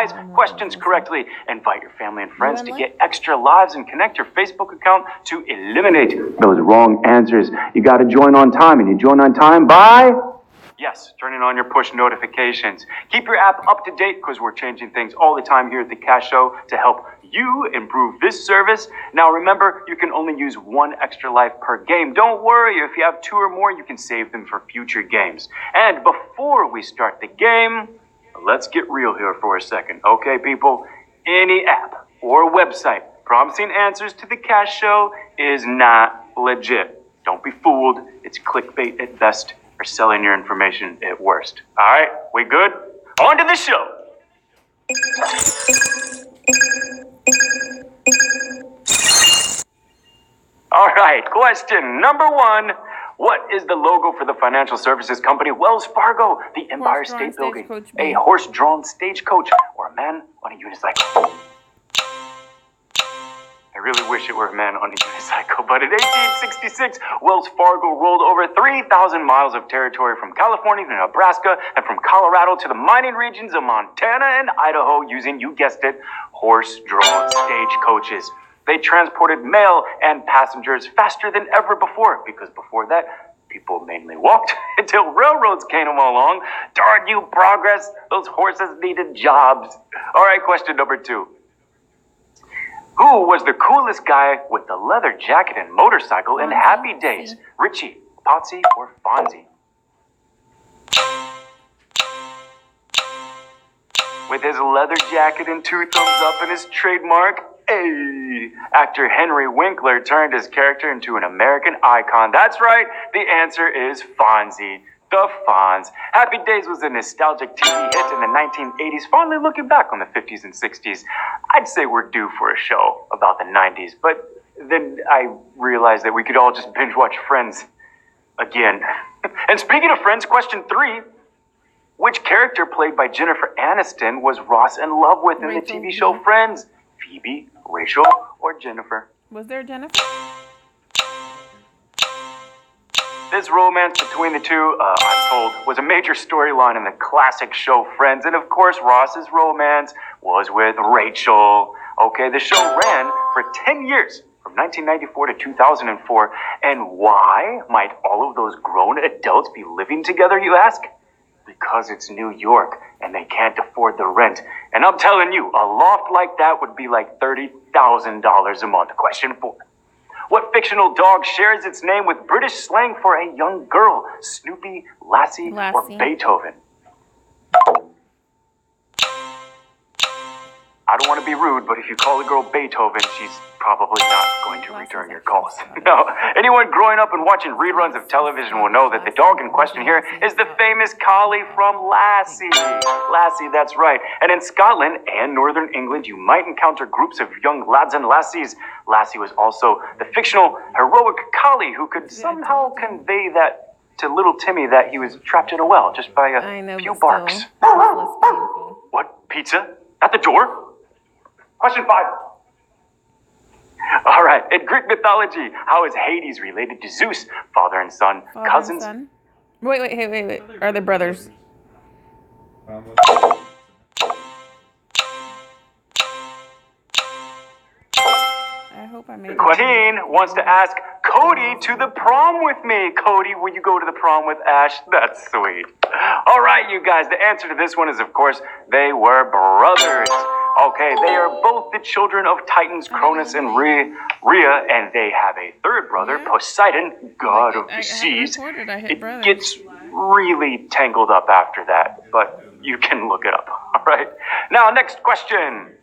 replies questions correctly. Invite your family and friends to get extra lives and connect your Facebook account to eliminate those wrong answers. You got to join on time, and you join on time by... Yes, turning on your push notifications. Keep your app up to date because we're changing things all the time here at the Cash Show to help you improve this service. Now remember, you can only use one extra life per game. Don't worry, if you have 2 or more, you can save them for future games. And before we start the game, let's get real here for a second. Okay, people? Any app or website promising answers to the Cash Show is not legit. Don't be fooled. It's clickbait at best, or selling your information at worst. All right, we good? On to the show. All right, question number 1. What is the logo for the financial services company Wells Fargo? The Empire State Building, a horse-drawn stagecoach, or a man on a unicycle? I really wish it were a man on a unicycle, but in 1866, Wells Fargo rolled over 3,000 miles of territory from California to Nebraska and from Colorado to the mining regions of Montana and Idaho using, you guessed it, horse-drawn stagecoaches. They transported mail and passengers faster than ever before, because before that, people mainly walked until railroads came along. Darn you, progress! Those horses needed jobs. All right, question number 2. Who was the coolest guy with the leather jacket and motorcycle in Happy Days? Richie, Potsy, or Fonzie? With his leather jacket and 2 thumbs up and his trademark, hey, actor Henry Winkler turned his character into an American icon. That's right, the answer is Fonzie. The Fonz. Happy Days was a nostalgic TV hit in the 1980s. Fondly looking back on the 50s and 60s, I'd say we're due for a show about the 90s. But then I realized that we could all just binge watch Friends again. And speaking of Friends, question 3. Which character played by Jennifer Aniston was Ross in love with in the TV show Friends? Phoebe, Rachel, or Jennifer? Was there Jennifer? This romance between the two, I'm told, was a major storyline in the classic show Friends. And of course, Ross's romance was with Rachel. Okay, the show ran for 10 years, from 1994 to 2004. And why might all of those grown adults be living together, you ask? Because it's New York, and they can't afford the rent. And I'm telling you, a loft like that would be like $30,000 a month. Question 4. What fictional dog shares its name with British slang for a young girl? Snoopy, Lassie, or Beethoven? I don't want to be rude, but if you call a girl Beethoven, she's probably not going to return your calls. No, anyone growing up and watching reruns of television will know that the dog in question here is the famous collie from Lassie. Lassie, that's right. And in Scotland and Northern England, you might encounter groups of young lads and lassies. Lassie was also the fictional heroic collie who could somehow convey that to little Timmy that he was trapped in a well just by a few barks. What? Pizza? At the door? Question 5. All right. In Greek mythology, how is Hades related to Zeus? Father and son, cousins? And son? Wait. Are they brothers? I hope I made it. Queen wants to ask Cody to the prom with me. Cody, will you go to the prom with Ash? That's sweet. All right, you guys. The answer to this one is, of course, they were brothers. Okay, they are both the children of Titans Cronus and Rhea, and they have a third brother, Poseidon, god of the seas. It gets really tangled up after that, but you can look it up. All right. Now, next question.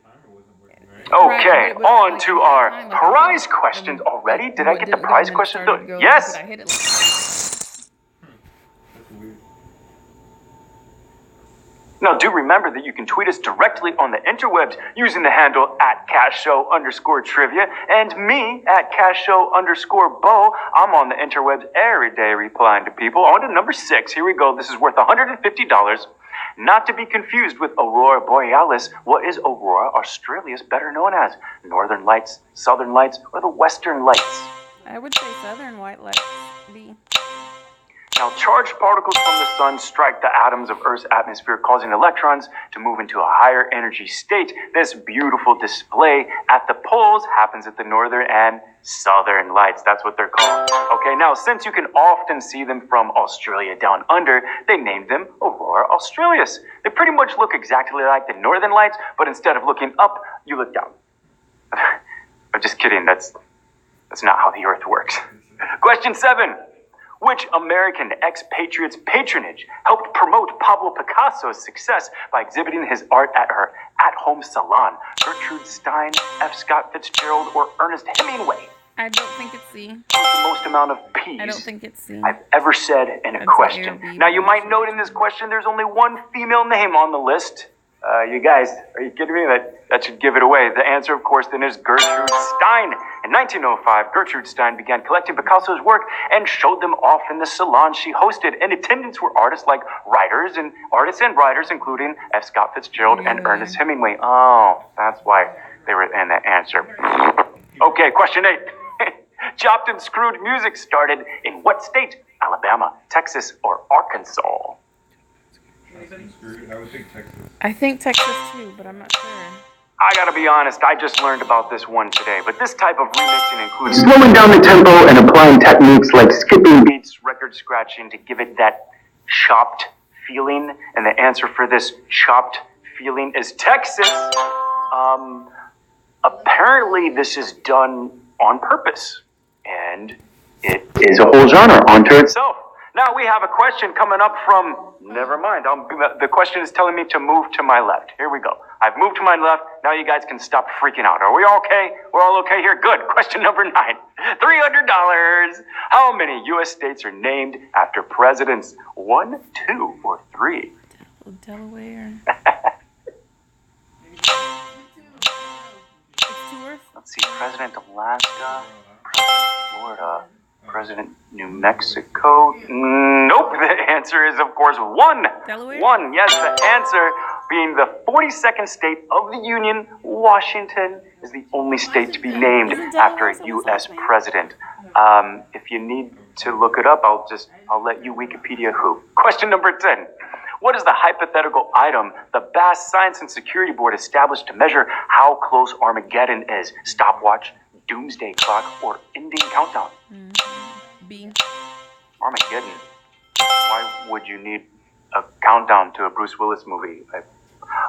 Okay, on to our prize questions already. Did I get the prize questions? Yes. Now, do remember that you can tweet us directly on the interwebs using the handle @CashShow_trivia and me @CashShow_Bo. I'm on the interwebs every day replying to people. On to number 6. Here we go. This is worth $150. Not to be confused with Aurora Borealis. What is Aurora Australis better known as? Northern Lights, Southern Lights, or the Western Lights? I would say Southern White Lights. B. Now, charged particles from the sun strike the atoms of Earth's atmosphere, causing electrons to move into a higher energy state. This beautiful display at the poles happens at the northern and southern lights. That's what they're called. Okay, now, since you can often see them from Australia down under, they named them Aurora Australis. They pretty much look exactly like the northern lights, but instead of looking up, you look down. I'm just kidding. That's not how the Earth works. Question 7. Which American expatriate's patronage helped promote Pablo Picasso's success by exhibiting his art at her at-home salon? Gertrude Stein, F. Scott Fitzgerald, or Ernest Hemingway? I don't think it's C. What's the most amount of P's I don't think it's C. I've ever said in a question? Now, you might note in this question there's only one female name on the list. You guys, are you kidding me? That should give it away. The answer, of course, then is Gertrude Stein. In 1905, Gertrude Stein began collecting Picasso's work and showed them off in the salon she hosted. In attendance were artists and writers, including F. Scott Fitzgerald and Ernest Hemingway. Oh, that's why they were in that answer. Okay, question 8. Chopped and Screwed music started in what state? Alabama, Texas, or Arkansas? I would think Texas. I think Texas too, but I'm not sure. I gotta be honest, I just learned about this one today, but this type of remixing includes slowing down the tempo and applying techniques like skipping beats, record scratching to give it that chopped feeling, and the answer for this chopped feeling is Texas. Apparently this is done on purpose, and it is a whole genre unto itself. Now we have a question coming up from, never mind, the question is telling me to move to my left. Here we go. I've moved to my left. Now you guys can stop freaking out. Are we all okay? We're all okay here? Good. Question number 9. $300. How many U.S. states are named after presidents? 1, 2, or 3? Delaware. Let's see. President Alaska, President Florida, President New Mexico. Nope. The answer is, of course, 1. Delaware? 1. Yes, the answer being the 42nd state of the Union, Washington is the only state to be named after a U.S. president. If you need to look it up, I'll let you Wikipedia who. Question number 10. What is the hypothetical item the Bass Science and Security Board established to measure how close Armageddon is? Stopwatch, doomsday clock, or ending countdown? B. Armageddon. Why would you need a countdown to a Bruce Willis movie?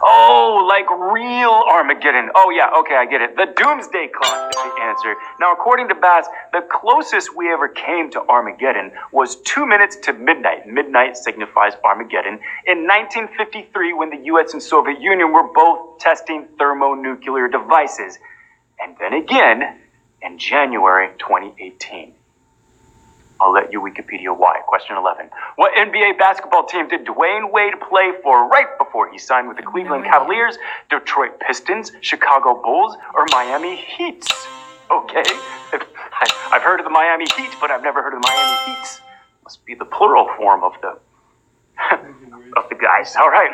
Oh, like real Armageddon. Oh, yeah, okay, I get it. The doomsday clock is the answer. Now, according to Bass, the closest we ever came to Armageddon was 2 minutes to midnight. Midnight signifies Armageddon. In 1953, when the U.S. and Soviet Union were both testing thermonuclear devices. And then again in January 2018. I'll let you Wikipedia why. Question 11. What NBA basketball team did Dwayne Wade play for right before he signed with the Cleveland Cavaliers, Detroit Pistons, Chicago Bulls, or Miami Heat? Okay. I've heard of the Miami Heat, but I've never heard of the Miami Heats. Must be the plural form of the guys. All right.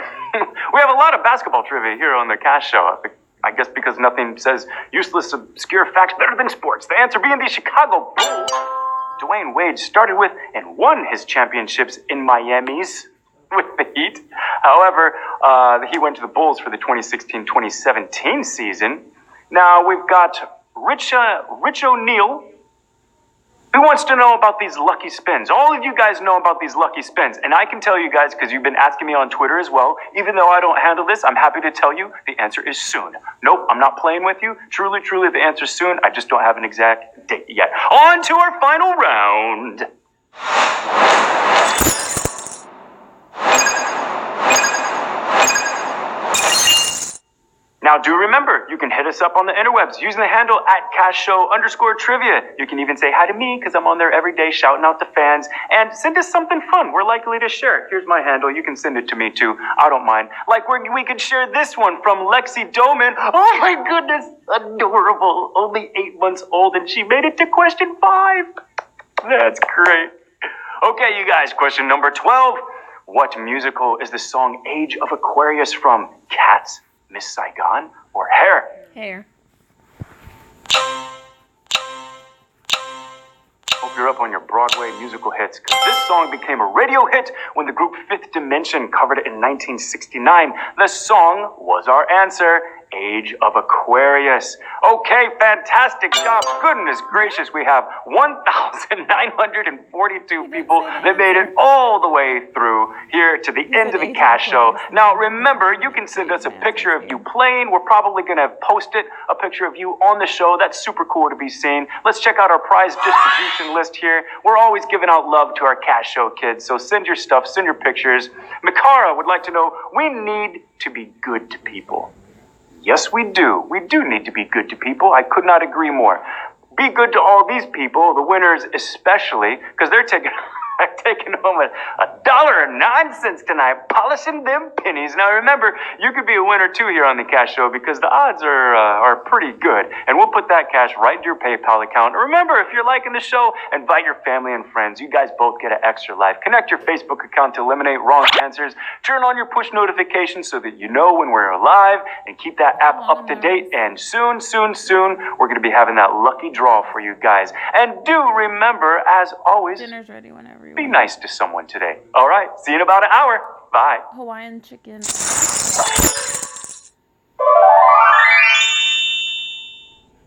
We have a lot of basketball trivia here on the Cash Show. I guess because nothing says useless, obscure facts better than sports. The answer being the Chicago Bulls. Dwayne Wade started with and won his championships in Miami's with the Heat. However, he went to the Bulls for the 2016-2017 season. Now we've got Rich O'Neal, who wants to know about these lucky spins. All of you guys know about these lucky spins. And I can tell you guys, because you've been asking me on Twitter as well, even though I don't handle this, I'm happy to tell you the answer is soon. Nope, I'm not playing with you. Truly, the answer is soon. I just don't have an exact date yet. On to our final round. Now, do remember, you can hit us up on the interwebs using the handle @CashShow_trivia. You can even say hi to me because I'm on there every day shouting out to fans. And send us something fun. We're likely to share. Here's my handle. You can send it to me too. I don't mind. Like we could share this one from Lexi Doman. Oh my goodness, adorable. Only 8 months old and she made it to question 5. That's great. Okay, you guys, question number 12. What musical is the song Age of Aquarius from? Cats, Miss Saigon, or Hair? Hair. grew up on your Broadway musical hits, because this song became a radio hit when the group Fifth Dimension covered it in 1969. The song was our answer. Age of Aquarius. Okay, fantastic job. Goodness gracious, we have 1,942 people that made it all the way through here to the end of the Cash Show. Now, remember, you can send us a picture of you playing. We're probably going to post it, a picture of you on the show. That's super cool to be seen. Let's check out our prize distribution list here. We're always giving out love to our Cash Show kids, so send your stuff, send your pictures. Mikara would like to know, we need to be good to people. Yes, we do. We do need to be good to people. I could not agree more. Be good to all these people, the winners especially, because they're taking home $1.09 tonight, polishing them pennies. Now remember, you could be a winner too here on the Cash Show, because the odds are pretty good. And we'll put that cash right into your PayPal account. Remember, if you're liking the show, invite your family and friends. You guys both get an extra life. Connect your Facebook account to eliminate wrong answers. Turn on your push notifications so that you know when we're live, and keep that app up to date. And soon, we're going to be having that lucky draw for you guys. And do remember, as always, Dinner's ready whenever you be want. nice to someone today. All right, see you in about an hour. Bye. Hawaiian chicken.